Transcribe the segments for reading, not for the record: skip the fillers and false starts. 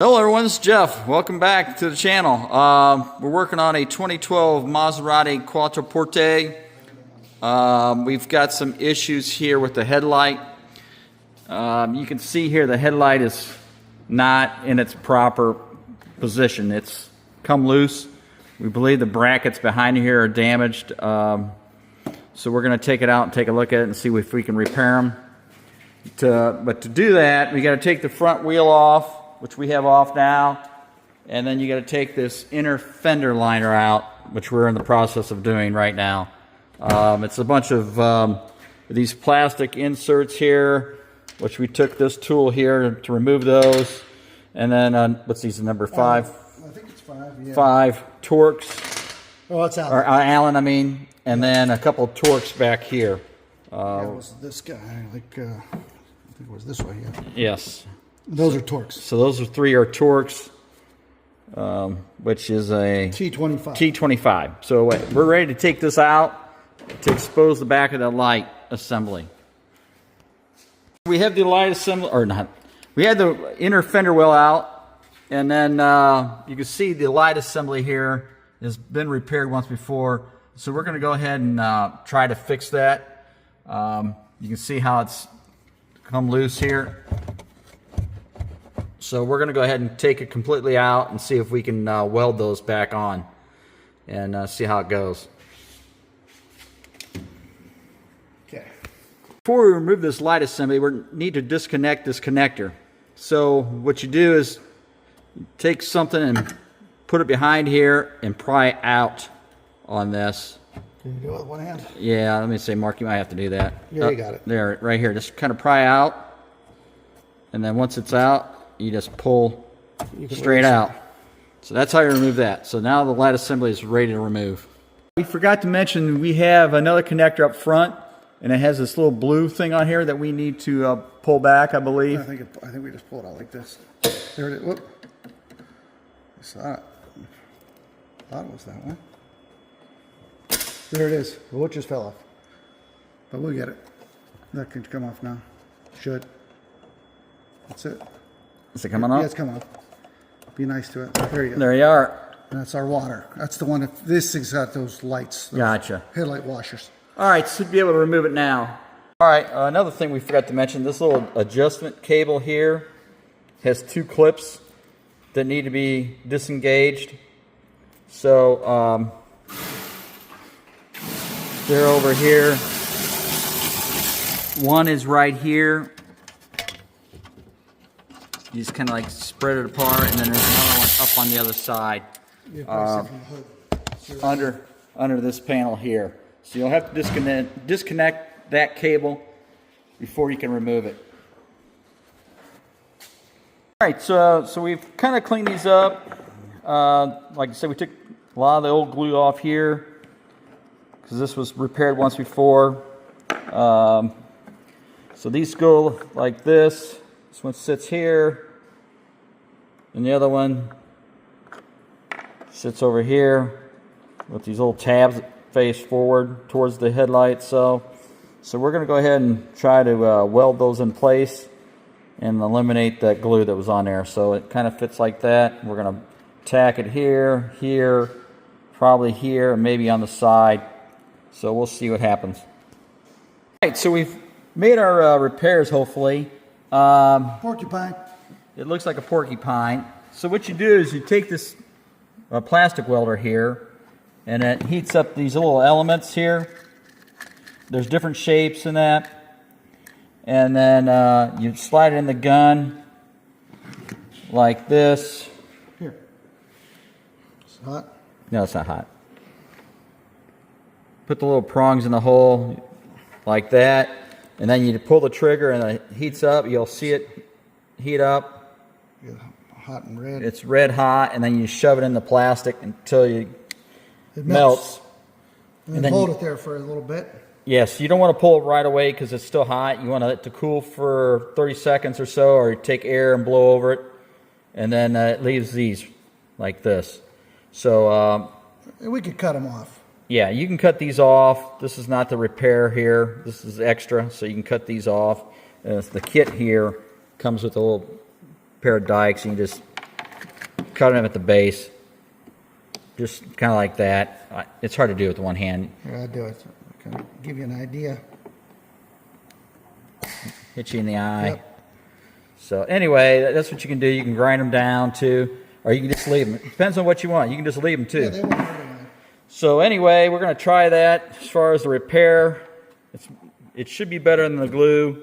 Hello everyone, this is Jeff. Welcome back to the channel. We're working on a 2012 Maserati Quattroporte. We've got some issues here with the headlight. You can see here the headlight is not in its proper position. It's come loose. We believe the brackets behind here are damaged. So we're going to take it out and take a look at it and see if we can repair them. But to do that, we got to take the front wheel off, which we have off now, and then you got to take this inner fender liner out, which we're in the process of doing right now. It's a bunch of these plastic inserts here, which we took this tool here to remove those, and then what's these, number 5? I think it's 5. Yeah. 5 Torx. Oh, it's Allen. Or Allen, I mean, and then a couple of Torx back here. Yeah, it was this guy. I think it was this way. Yeah. Yes. Those are Torx. So those are 3 are Torx, which is a T25. T25. So we're ready to take this out to expose the back of the light assembly. We have the light assembly, or not. We had the inner fender well out, and then you can see the light assembly here has been repaired once before. So we're going to go ahead and try to fix that. You can see how it's come loose here. So we're going to go ahead and take it completely out and see if we can weld those back on and see how it goes. Okay. Before we remove this light assembly, we need to disconnect this connector. So what you do is take something and put it behind here and pry out on this. Can you do it with one hand? Yeah, let me say, Mark, you might have to do that. Yeah, you got it. There, right here. Just kind of pry out, and then once it's out, you just pull straight out. So that's how you remove that. So now the light assembly is ready to remove. We forgot to mention we have another connector up front, and it has this little blue thing on here that we need to pull back, I believe. I think we just pull it out like this. There it is. Whoop. I saw it. Thought it was that one. There it is. Well, it just fell off. But we'll get it. That can come off now. Should. That's it. Is it coming off? Yeah, it's coming off. Be nice to it. There you go. There you are. And that's our water. That's the one. This thing's got those lights. Those Gotcha. Headlight washers. All right, so be able to remove it now. All right, another thing we forgot to mention, this little adjustment cable here has 2 clips that need to be disengaged. So they're over here. One is right here. You just kind of like spread it apart, and then there's another one up on the other side, under this panel here. So you'll have to disconnect that cable before you can remove it. All right, so we've kind of cleaned these up. Like I said, we took a lot of the old glue off here because this was repaired once before. So these go like this. This one sits here, and the other one sits over here with these little tabs that face forward towards the headlight. So we're going to go ahead and try to weld those in place and eliminate that glue that was on there. So it kind of fits like that. We're going to tack it here, here, probably here, and maybe on the side. So we'll see what happens. All right, so we've made our repairs, hopefully. Porcupine. It looks like a porcupine. So what you do is you take this plastic welder here, and it heats up these little elements here. There's different shapes in that. And then you slide it in the gun like this. Here. It's hot. No, it's not hot. Put the little prongs in the hole like that. And then you pull the trigger and it heats up. You'll see it heat up. Yeah, hot and red. It's red hot, and then you shove it in the plastic until it melts. And then hold it there for a little bit. Yes, you don't want to pull it right away because it's still hot. You want it to cool for 30 seconds or so, or you take air and blow over it. And then it leaves these like this. So we could cut them off. Yeah, you can cut these off. This is not the repair here. This is extra, so you can cut these off. The kit here comes with a little pair of dikes, and you just cut them at the base. Just kind of like that. It's hard to do with one hand. Here, I'll do it. Kind of give you an idea. Hit you in the eye. Yep. So anyway, that's what you can do. You can grind them down too, or you can just leave them. It depends on what you want. You can just leave them too. Yeah, they won't hurt anything. So anyway, we're going to try that. As far as the repair, it should be better than the glue.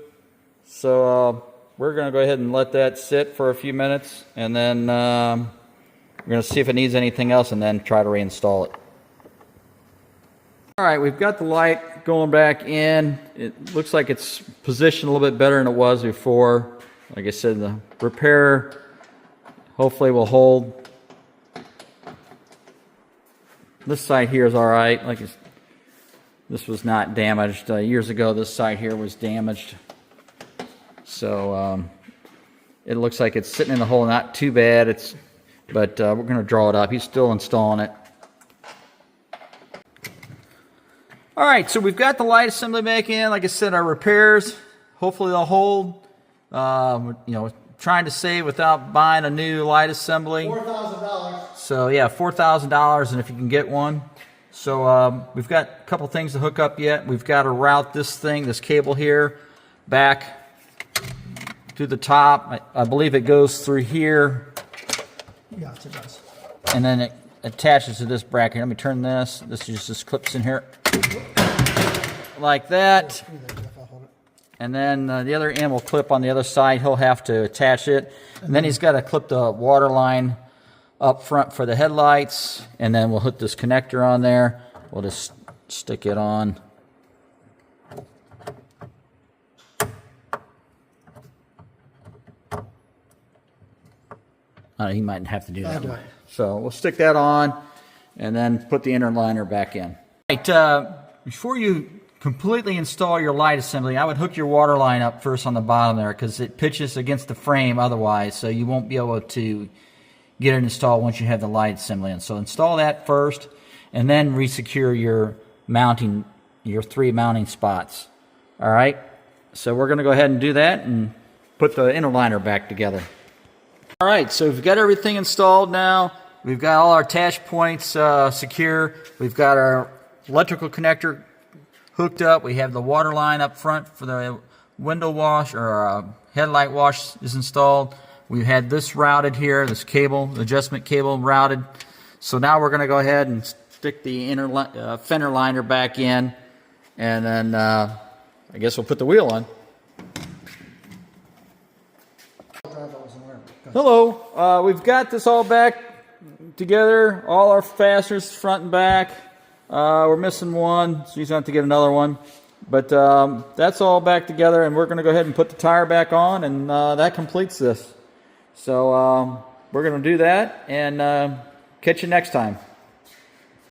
So we're going to go ahead and let that sit for a few minutes, and then we're going to see if it needs anything else, and then try to reinstall it. All right, we've got the light going back in. It looks like it's positioned a little bit better than it was before. Like I said, the repair hopefully will hold. This side here is all right. This was not damaged. Years ago, this side here was damaged. So it looks like it's sitting in the hole, not too bad. But we're going to draw it up. He's still installing it. All right, so we've got the light assembly back in. Like I said, our repairs, hopefully they'll hold. Trying to save without buying a new light assembly. $4,000. So yeah, $4,000, and if you can get one. So we've got a couple things to hook up yet. We've got to route this cable here, back to the top. I believe it goes through here. Yes, it does. And then it attaches to this bracket. Let me turn this. This just clips in here like that. And then the other end will clip on the other side. He'll have to attach it. And then he's got to clip the water line up front for the headlights. And then we'll hook this connector on there. We'll just stick it on. He might have to do that one. So we'll stick that on and then put the inner liner back in. Right, before you completely install your light assembly, I would hook your water line up first on the bottom there, because it pitches against the frame otherwise, so you won't be able to get it installed once you have the light assembly in. So install that first, and then resecure your three mounting spots. All right, so we're going to go ahead and do that and put the inner liner back together. All right, so we've got everything installed now. We've got all our attach points secure. We've got our electrical connector hooked up. We have the water line up front for the window wash, or headlight wash is installed. We've had this routed here, this cable, adjustment cable routed. So now we're going to go ahead and stick the inner fender liner back in, and then I guess we'll put the wheel on. Hello, we've got this all back together, all our fasteners front and back. We're missing one, so he's going to have to get another one. But that's all back together, and we're going to go ahead and put the tire back on, and that completes this. So we're going to do that, and catch you next time.